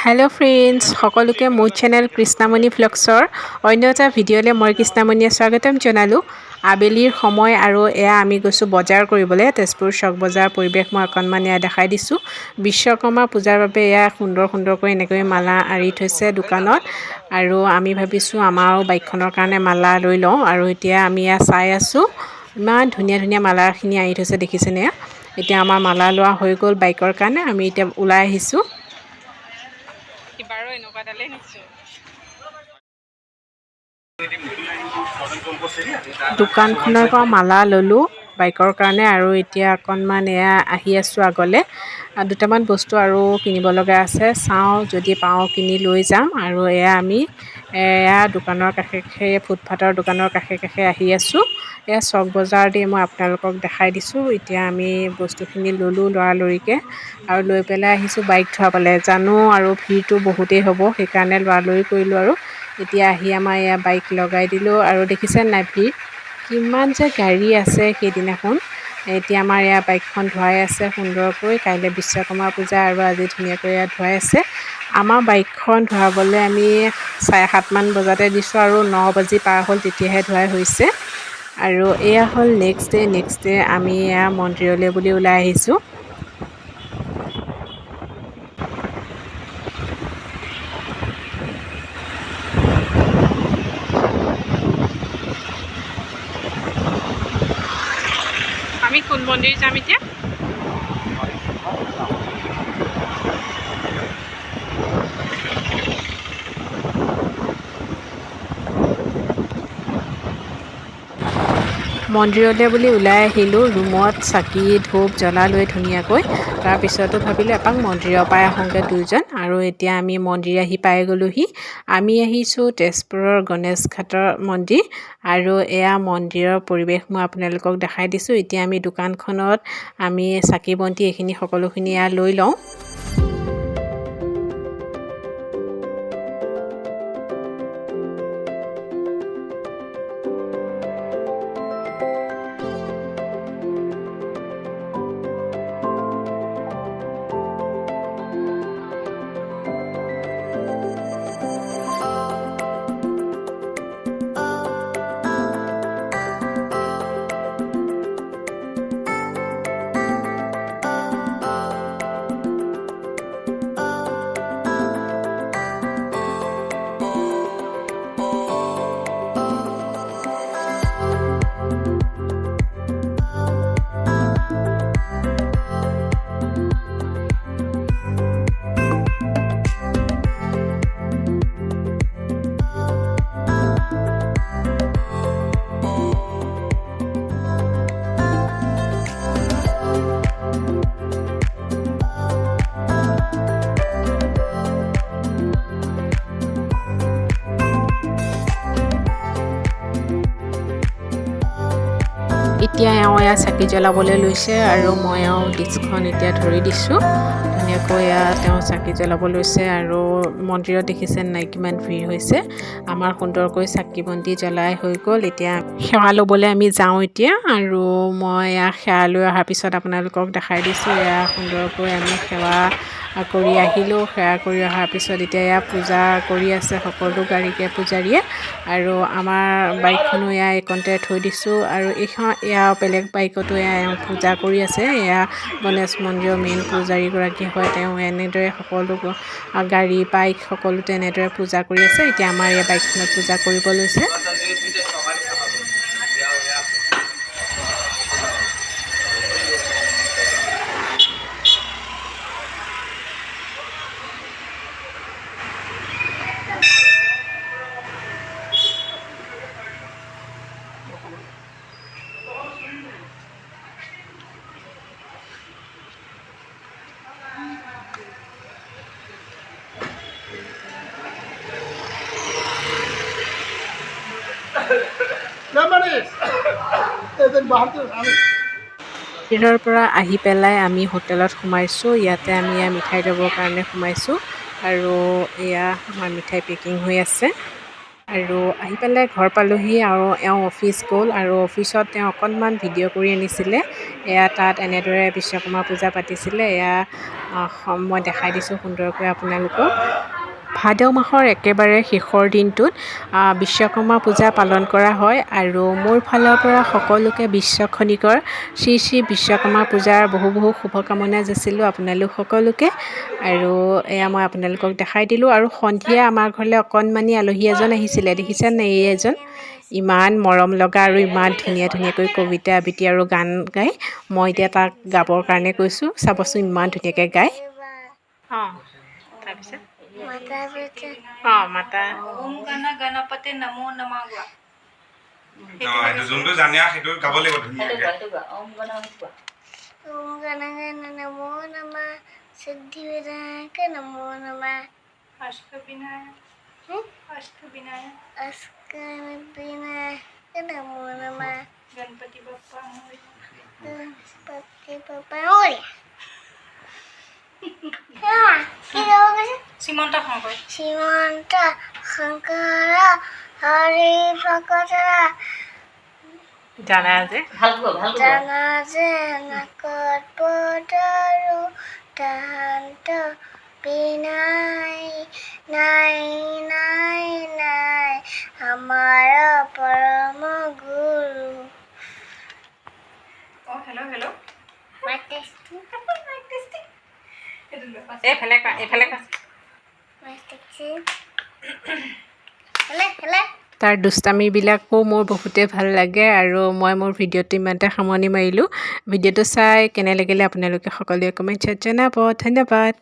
Hello' friends, সকলোকে মোৰ channel Krishnamani ভ্লগছৰ অন্য এটা ভিডিঅ'লৈ মই কৃষ্ণামণিয়ে স্বাগতম জনালোঁ। আবেলিৰ সময় আৰু এয়া আমি গৈছোঁ বজাৰ কৰিবলৈ। তেজপুৰ চক বজাৰ পৰিৱেশ মই অকণমান এয়া দেখাই দিছোঁ। বিশ্বকৰ্মা পূজাৰ বাবে এয়া সুন্দৰকৈ এনেকৈ মালা আৰি থৈছে দোকানত। আৰু আমি ভাবিছোঁ আমাৰো বাইকখনৰ কাৰণে মালা লৈ লওঁ। আৰু এতিয়া আমি এয়া চাই আছোঁ, ইমান ধুনীয়া মালাখিনি আৰি থৈছে দেখিছেনে। এতিয়া আমাৰ মালা লোৱা হৈ গ'ল বাইকৰ কাৰণে। আমি এতিয়া ওলাই আহিছোঁ। বাৰু এনেকুৱা ডালেই নিশ্চয় দোকানখনৰ পৰা মালা ল'লোঁ বাইকৰ কাৰণে। আৰু এতিয়া অকণমান এয়া আহি আছোঁ আগলৈ। দুটামান বস্তু আৰু কিনিব লগা আছে, চাওঁ যদি পাওঁ কিনি লৈ যাম। আৰু আমি দোকানৰ কাষে ফুটপাথৰ দোকানৰ কাষে আহি আছোঁ। এয়া চক বজাৰ দি মই আপোনালোকক দেখাই দিছোঁ। এতিয়া আমি বস্তুখিনি ল'লোঁ লৰালৰিকৈ আৰু লৈ পেলাই আহিছোঁ বাইক থোৱাবলৈ। জানো আৰু ভিৰটো বহুতেই হ'ব, সেইকাৰণে লৰালৰি কৰিলোঁ। আৰু এতিয়া আহি আমাৰ এয়া বাইক লগাই দিলোঁ। আৰু দেখিছে নাই ভিৰ, কিমান যে গাড়ী আছে সেইদিনাখন। এতিয়া আমাৰ এয়া বাইকখন ধুৱাই আছে সুন্দৰকৈ। কাইলৈ বিশ্বকৰ্মা পূজা আৰু আজি ধুনীয়াকৈ ধুৱাই আছে। আমাৰ বাইকখন ধুৱাবলৈ আমি 7:30মান বজাতে দিছোঁ আৰু 9 বাজি পাৰ হ'ল তেতিয়াহে ধুৱাই হৈছে। আৰু এয়া হ'ল নেক্সট ডে আমি এয়া মন্দিৰলৈ বুলি ওলাই আহিছোঁ। আমি কোন মন্দিৰ যাম এতিয়া? মন্দিৰলৈ বুলি ওলাই আহিলোঁ। ৰুমত চাকি ধূপ জ্বলালৈ ধুনীয়াকৈ। তাৰপিছতো ভাবিলোঁ এপাক মন্দিৰৰ পৰাই আহোঁগৈ দুয়োজন। আৰু এতিয়া আমি মন্দিৰ আহি পাই গ'লোহি। আমি আহিছোঁ তেজপুৰৰ গণেশ ঘাটৰ মন্দিৰ। আৰু এয়া মন্দিৰৰ পৰিৱেশ মই আপোনালোকক দেখাই দিছোঁ। এতিয়া আমি দোকানখনত আমি চাকি বন্তি এইখিনি সকলোখিনি লৈ লওঁ। এতিয়া এয়া চাকি জ্বলাবলৈ লৈছে আৰু মই ডিস্কখন এতিয়া ধৰি দিছোঁ। ধুনীয়াকৈ তেওঁ চাকি জ্বলাব লৈছে। আৰু মন্দিৰত দেখিছে নাই কিমান ভিৰ হৈছে। আমাৰ সুন্দৰকৈ চাকি বন্তি জ্বলাই হৈ গ'ল। এতিয়া সেৱা ল'বলৈ আমি যাওঁ এতিয়া। আৰু মই সেৱা লৈ অহাৰ পিছত আপোনালোকক দেখাই দিছোঁ। সুন্দৰকৈ আমি সেৱা কৰি আহিলোঁ। সেৱা কৰি অহাৰ পিছত এতিয়া পূজা কৰি আছে সকলো গাড়ীকে পূজাৰীয়ে। আৰু আমাৰ বাইকখনো এইকণতে থৈ দিছোঁ। আৰু বেলেগ বাইকতো পূজা কৰি আছে। গণেশ মন্দিৰৰ মেইন পূজাৰীগৰাকী হয় তেওঁ। এনেদৰে সকলো গাড়ী বাইক সকলোতে এনেদৰে পূজা কৰি আছে। এতিয়া আমাৰ বাইকখনত পূজা কৰিব লৈছে। মন্দিৰৰ পৰা আহি পেলাই আমি হোটেলত সোমাইছোঁ। ইয়াতে আমি মিঠাই ল'বৰ কাৰণে সোমাইছোঁ। আৰু আমাৰ মিঠাই পেকিং হৈ আছে। আৰু আহি পেলাই ঘৰ পালোহি আৰু এওঁ অফিচ গ'ল আৰু অফিচত তেওঁ অকণমান ভিডিঅ' কৰি আনিছিলে এয়া তাত এনেদৰে বিশ্বকৰ্মা পূজা পাতিছিলে এয়া মই দেখাই দিছোঁ সুন্দৰকৈ আপোনালোকক ভাদ মাহৰ একেবাৰে শেষৰ দিনটোত বিশ্বকৰ্মা পূজা পালন কৰা হয় আৰু মোৰ ফালৰ পৰা সকলোকে বিশ্ব খনিকৰ শ্ৰী শ্ৰী বিশ্বকৰ্মা পূজাৰ বহু বহু শুভকামনা যাচিলোঁ আপোনালোক সকলোকে আৰু এয়া মই আপোনালোকক দেখাই দিলোঁ আৰু সন্ধিয়া আমাৰ ঘৰলৈ অকণমানি আলহী এজন আহিছিলে দেখিছেনে এই এজন ইমান মৰম লগা আৰু ইমান ধুনীয়া ধুনীয়াকৈ কবিতা আবৃত্তি আৰু গান গায় মই এতিয়া তাক গাবৰ কাৰণে কৈছোঁ চাবচোন ইমান ধুনীয়াকৈ গায় অঁ তাৰপিছত মাতা ওম গণ গণপতি নমো নমঃ গোৱা যোনটো জানিয়া সেইটো গাব লাগিব ধুনীয়াকৈ ওম গণ নমো নমঃ সিদ্ধি বিনায়ক নমো নমঃ অষ্টবিনায়ক নমো নমঃ গণপতি বাপ্পা শ্ৰীমন্ত শংকৰ হৰি ভকত জানা যে নাকত পদৰু তাহান্ত বিনাই নাই নাই নাই আমাৰ পৰম গুৰু হেল্ল' এইফালে তাৰ দুষ্টামিবিলাকো মোৰ বহুতেই ভাল লাগে আৰু মই মোৰ ভিডিঅ'টো ইমানতে সামৰণি মাৰিলোঁ ভিডিঅ'টো চাই কেনে লাগিলে আপোনালোকে সকলোৱে কমেণ্টছত জনাব ধন্যবাদ